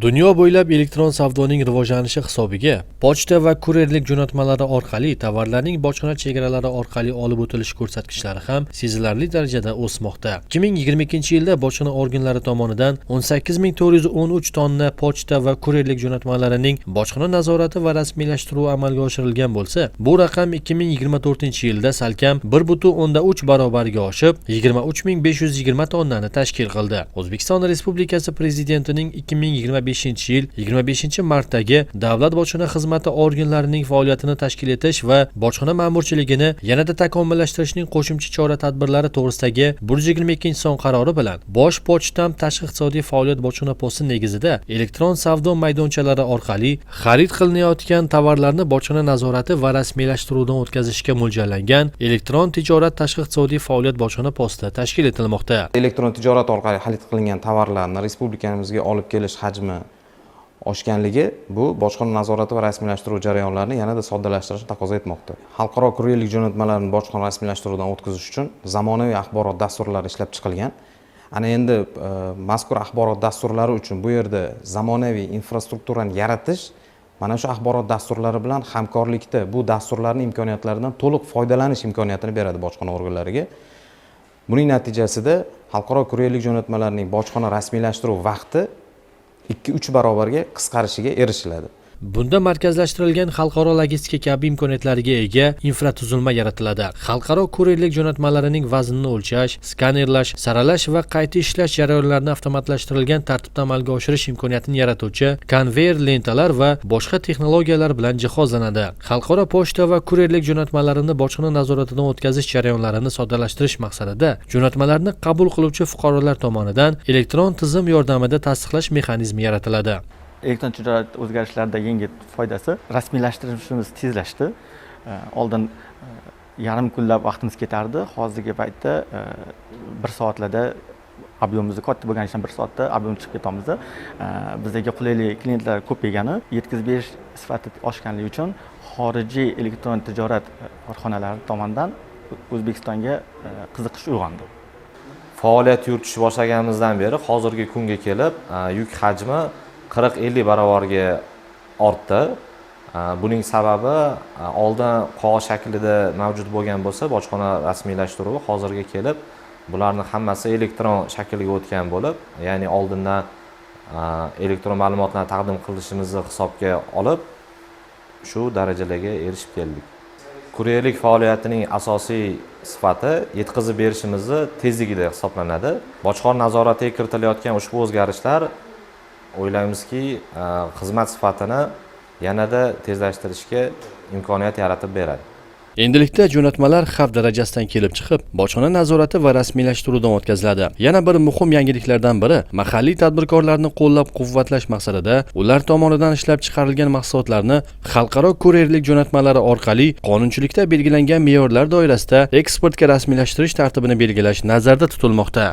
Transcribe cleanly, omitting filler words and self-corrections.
Dunyo bo'ylab elektron savdoning rivojlanishi hisobiga pochta va kurerlik jo'natmalari orqali tovarlarning bojxona chegaralari orqali olib o'tilish ko'rsatkichlari ham sezilarli darajada o'smoqda. 2022-yilda bojxona organlari tomonidan 18413 tonna pochta va kurerlik jo'natmalarining bojxona nazorati va rasmiylashtiruvi amalga oshirilgan bo'lsa, bu raqam 2024-yilda salkam 1.3 barobarga oshib, 23520 tonnani tashkil qildi. O'zbekiston Respublikasi Prezidentining 2025-yil 25-martdagi Davlat bojxona xizmati organlarining faoliyatini tashkil etish va bojxona ma'murchiligini yanada takomillashtirishning qo'shimcha chora-tadbirlari to'g'risidagi 122-son qarori bilan Bosh pochtam tashqi iqtisodiy faoliyat bojxona posti negizida elektron savdo maydonchalari orqali xarid qilinayotgan tovarlarni bojxona nazorati va rasmiylashtiruvdan o'tkazishga mo'ljallangan elektron tijorat tashqi iqtisodiy faoliyat bojxona posti tashkil etilmoqda. Elektron tijorat orqali xarid qilingan tovarlarni respublikamizga olib kelish hajmi oshganligi bu bojxona nazorati va rasmiylashtiruv jarayonlarini yanada soddalashtirishni taqozo etmoqda. Xalqaro kurerlik jo'natmalarini bojxona rasmiylashtiruvdan o'tkazish uchun zamonaviy axborot dasturlari ishlab chiqilgan. Ana endi mazkur axborot dasturlari uchun bu yerda zamonaviy infrastrukturani yaratish, mana shu axborot dasturlari bilan hamkorlikda bu dasturlarning imkoniyatlaridan to'liq foydalanish imkoniyatini beradi bojxona organlariga. Buning natijasida xalqaro kurerlik jo'natmalarining bojxona rasmiylashtiruv vaqti 2-3 barobarga qisqarishiga erishiladi. Bunda markazlashtirilgan xalqaro logistika kabi imkoniyatlariga ega infratuzilma yaratiladi. Xalqaro kurerlik jo'natmalarining vaznini o'lchash, skanerlash, saralash va qayta ishlash jarayonlarini avtomatlashtirilgan tartibda amalga oshirish imkoniyatini yaratuvchi konveyer lentalar va boshqa texnologiyalar bilan jihozlanadi. Xalqaro pochta va kurerlik jo'natmalarini bojxona nazoratidan o'tkazish jarayonlarini soddalashtirish maqsadida jo'natmalarni qabul qiluvchi fuqarolar tomonidan elektron tizim yordamida tasdiqlash mexanizmi yaratiladi. Elektron tijorat o'zgarishlarida yangi foydasi rasmiylashtirishimiz tezlashdi. Oldin yarim kunlab vaqtimiz ketardi. Hozirgi paytda 1 soatlarda ob'yomimiz katta bo'lganidan 1 soatda ob'yom chiqib ketamiz. Bizga qulaylik klientlar ko'paygani, yetkazib berish sifati oshganligi uchun xorijiy elektron tijorat korxonalari tomonidan O'zbekistonga qiziqish uyg'ondi. Faoliyat yuritishni boshlaganimizdan beri hozirgi kunga kelib yuk hajmi 40-50 barobarga ortdi. Buning sababi oldin qog'oz shaklida mavjud bo'lgan bo'lsa, bojxona rasmiylashtiruvi hozirga kelib bularning hammasi elektron shaklga o'tgan bo'lib, ya'ni oldindan elektron ma'lumotlarni taqdim qilishimizni hisobga olib shu darajalarga erishib keldik. Kurerlik faoliyatining asosiy sifati yetkazib berishimizni tezligida hisoblanadi. Bojxona nazoratiga kiritilayotgan ushbu o'zgarishlar o'ylaymizki, xizmat sifatini yanada tezlashtirishga imkoniyat yaratib beradi. Endilikda jo'natmalar xavf darajasidan kelib chiqib, bojxona nazorati va rasmiylashtiruvdan o'tkaziladi. Yana bir muhim yangiliklardan biri mahalliy tadbirkorlarni qo'llab-quvvatlash maqsadida ular tomonidan ishlab chiqarilgan mahsulotlarni xalqaro kurerlik jo'natmalari orqali qonunchilikda belgilangan me'yorlar doirasida eksportga rasmiylashtirish tartibini belgilash nazarda tutilmoqda.